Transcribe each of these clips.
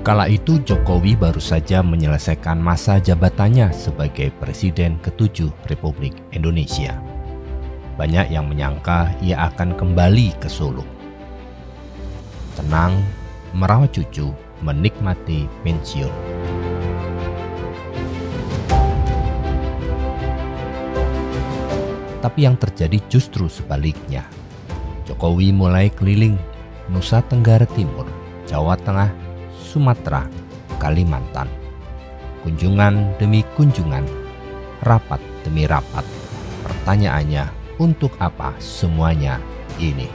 Kala itu Jokowi baru saja menyelesaikan masa jabatannya sebagai Presiden ke-7 Republik Indonesia. Banyak yang menyangka ia akan kembali ke Solo. Tenang, merawat cucu, menikmati pensiun. Tapi yang terjadi justru sebaliknya. Jokowi mulai keliling Nusa Tenggara Timur, Jawa Tengah, Sumatera, Kalimantan. Kunjungan demi kunjungan, rapat demi rapat. Pertanyaannya, untuk apa semuanya ini?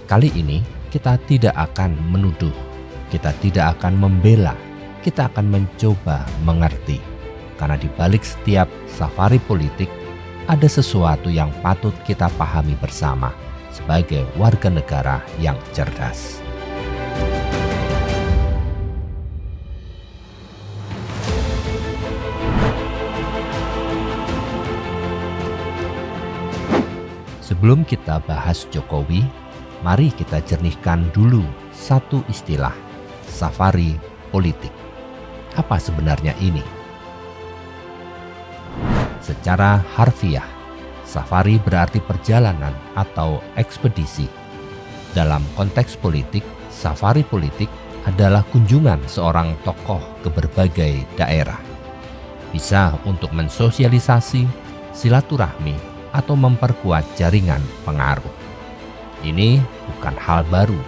Kali ini kita tidak akan menuduh, kita tidak akan membela, kita akan mencoba mengerti. Karena di balik setiap safari politik ada sesuatu yang patut kita pahami bersama sebagai warga negara yang cerdas. Sebelum kita bahas Jokowi, mari kita jernihkan dulu satu istilah, safari politik. Apa sebenarnya ini? Secara harfiah, safari berarti perjalanan atau ekspedisi. Dalam konteks politik, safari politik adalah kunjungan seorang tokoh ke berbagai daerah. Bisa untuk mensosialisasi, silaturahmi, atau memperkuat jaringan pengaruh. Ini bukan hal baru.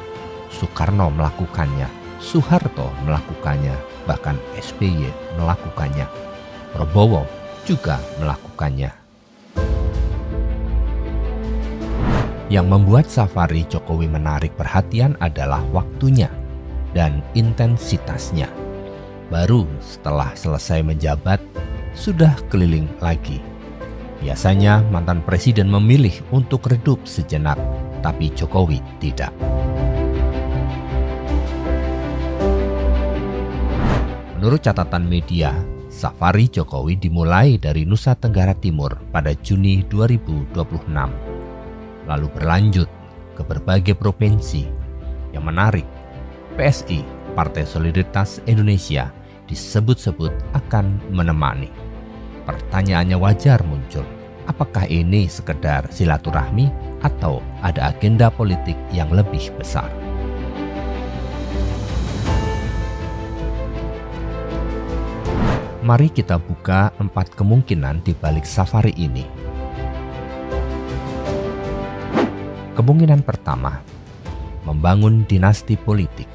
Soekarno melakukannya, Soeharto melakukannya, bahkan SBY melakukannya. Prabowo juga melakukannya. Yang membuat safari Jokowi menarik perhatian adalah waktunya dan intensitasnya. Baru setelah selesai menjabat, sudah keliling lagi. Biasanya mantan presiden memilih untuk redup sejenak, tapi Jokowi tidak. Menurut catatan media, safari Jokowi dimulai dari Nusa Tenggara Timur pada Juni 2026, lalu berlanjut ke berbagai provinsi. Yang menarik, PSI, Partai Solidaritas Indonesia, disebut-sebut akan menemani. Pertanyaannya wajar muncul, apakah ini sekedar silaturahmi atau ada agenda politik yang lebih besar? Mari kita buka 4 kemungkinan di balik safari ini. Kemungkinan pertama, membangun dinasti politik.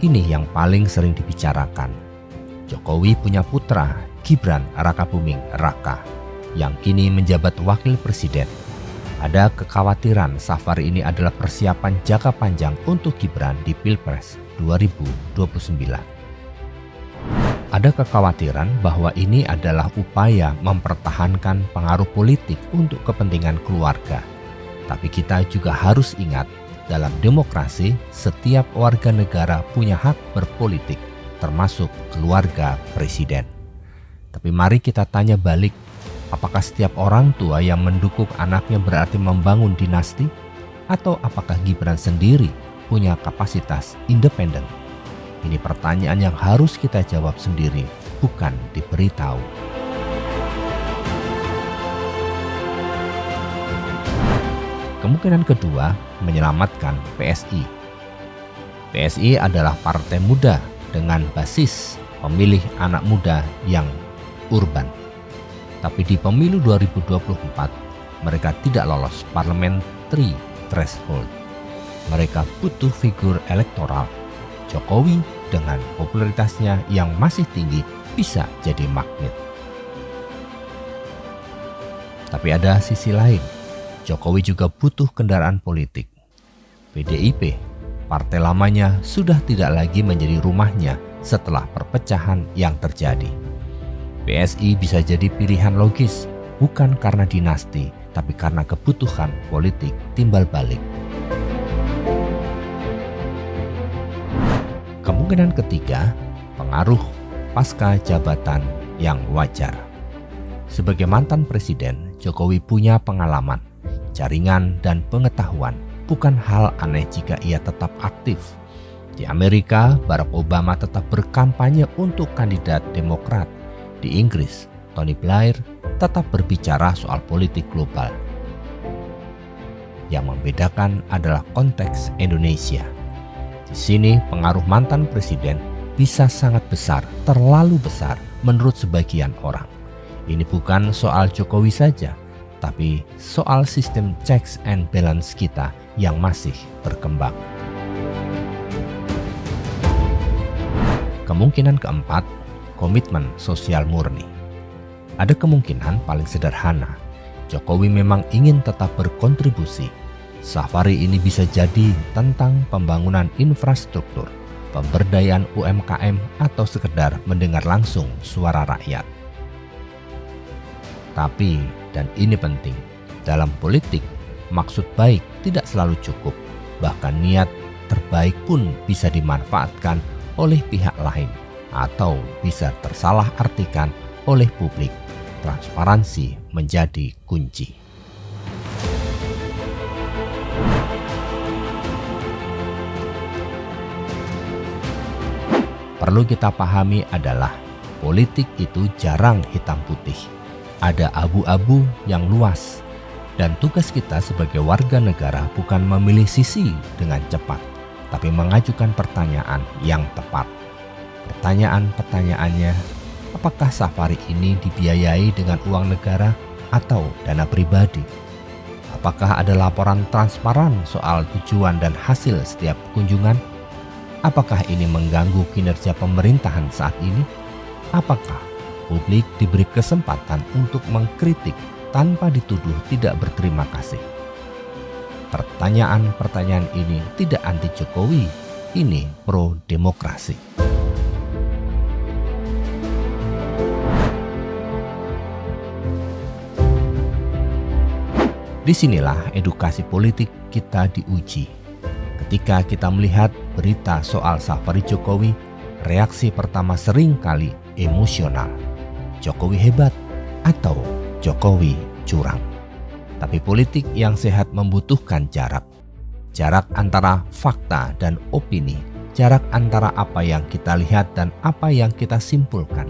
Ini yang paling sering dibicarakan. Jokowi punya putra, Gibran Rakabuming Raka, yang kini menjabat wakil presiden. Ada kekhawatiran safari ini adalah persiapan jangka panjang untuk Gibran di Pilpres 2029. Ada kekhawatiran bahwa ini adalah upaya mempertahankan pengaruh politik untuk kepentingan keluarga. Tapi kita juga harus ingat, dalam demokrasi setiap warga negara punya hak berpolitik, termasuk keluarga presiden. Tapi mari kita tanya balik, apakah setiap orang tua yang mendukung anaknya berarti membangun dinasti? Atau apakah Gibran sendiri punya kapasitas independen? Ini pertanyaan yang harus kita jawab sendiri, bukan diberitahu. Kemungkinan kedua, menyelamatkan PSI. PSI adalah partai muda dengan basis pemilih anak muda yang urban. Tapi di pemilu 2024, mereka tidak lolos parliamentary threshold. Mereka butuh figur elektoral. Jokowi dengan popularitasnya yang masih tinggi bisa jadi magnet. Tapi ada sisi lain. Jokowi juga butuh kendaraan politik. PDIP, partai lamanya, sudah tidak lagi menjadi rumahnya setelah perpecahan yang terjadi. PSI bisa jadi pilihan logis, bukan karena dinasti, tapi karena kebutuhan politik timbal balik. Kemungkinan ketiga, pengaruh pasca jabatan yang wajar. Sebagai mantan presiden, Jokowi punya pengalaman, jaringan, dan pengetahuan. Bukan hal aneh jika ia tetap aktif. Di Amerika, Barack Obama tetap berkampanye untuk kandidat Demokrat. Di Inggris, Tony Blair tetap berbicara soal politik global. Yang membedakan adalah konteks Indonesia. Di sini pengaruh mantan presiden bisa sangat besar, terlalu besar menurut sebagian orang. Ini bukan soal Jokowi saja, tapi soal sistem checks and balance kita yang masih berkembang. Kemungkinan keempat, komitmen sosial murni. Ada kemungkinan paling sederhana, Jokowi memang ingin tetap berkontribusi. Safari ini bisa jadi tentang pembangunan infrastruktur, pemberdayaan UMKM, atau sekedar mendengar langsung suara rakyat. Tapi, dan ini penting, dalam politik, maksud baik tidak selalu cukup. Bahkan niat terbaik pun bisa dimanfaatkan oleh pihak lain atau bisa tersalah-artikan oleh publik. Transparansi menjadi kunci. Perlu kita pahami adalah politik itu jarang hitam putih. Ada abu-abu yang luas, dan tugas kita sebagai warga negara bukan memilih sisi dengan cepat, tapi mengajukan pertanyaan yang tepat. Pertanyaan-pertanyaannya, apakah safari ini dibiayai dengan uang negara atau dana pribadi? Apakah ada laporan transparan soal tujuan dan hasil setiap kunjungan? Apakah ini mengganggu kinerja pemerintahan saat ini? Apakah publik diberi kesempatan untuk mengkritik tanpa dituduh tidak berterima kasih? Pertanyaan-pertanyaan ini tidak anti Jokowi, ini pro demokrasi. Disinilah edukasi politik kita diuji. Ketika kita melihat berita soal safari Jokowi, reaksi pertama sering kali emosional. Jokowi hebat atau Jokowi curang. Tapi politik yang sehat membutuhkan jarak. Jarak antara fakta dan opini. Jarak antara apa yang kita lihat dan apa yang kita simpulkan.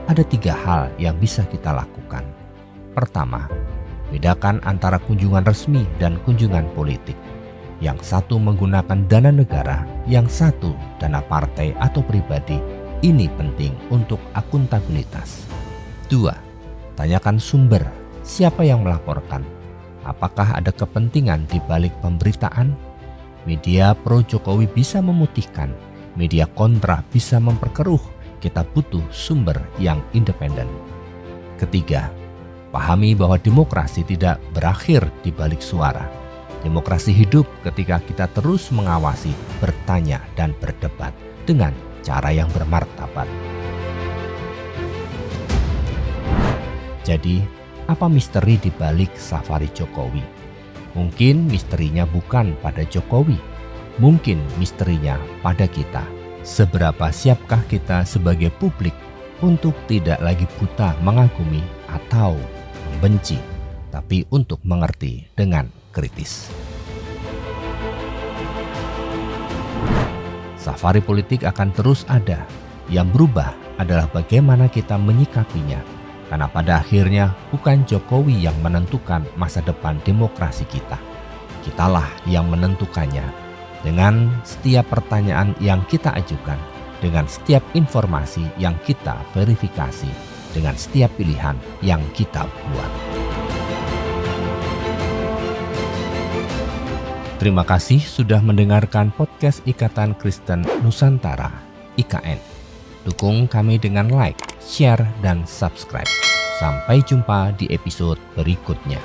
Ada 3 hal yang bisa kita lakukan. Pertama, bedakan antara kunjungan resmi dan kunjungan politik. Yang satu menggunakan dana negara, yang satu dana partai atau pribadi. Ini penting untuk akuntabilitas. 2. Tanyakan sumber, siapa yang melaporkan? Apakah ada kepentingan di balik pemberitaan? Media pro Jokowi bisa memutihkan, media kontra bisa memperkeruh. Kita butuh sumber yang independen. Ketiga, pahami bahwa demokrasi tidak berakhir di balik suara. Demokrasi hidup ketika kita terus mengawasi, bertanya, dan berdebat dengan cara yang bermartabat. Jadi, apa misteri di balik safari Jokowi? Mungkin misterinya bukan pada Jokowi. Mungkin misterinya pada kita. Seberapa siapkah kita sebagai publik untuk tidak lagi buta mengagumi atau membenci, tapi untuk mengerti dengan kritis. Safari politik akan terus ada. Yang berubah adalah bagaimana kita menyikapinya. Karena pada akhirnya bukan Jokowi yang menentukan masa depan demokrasi kita. Kitalah yang menentukannya dengan setiap pertanyaan yang kita ajukan, dengan setiap informasi yang kita verifikasi, dengan setiap pilihan yang kita buat. Terima kasih sudah mendengarkan podcast Ikatan Kristen Nusantara, IKN. Dukung kami dengan like, share, dan subscribe. Sampai jumpa di episode berikutnya.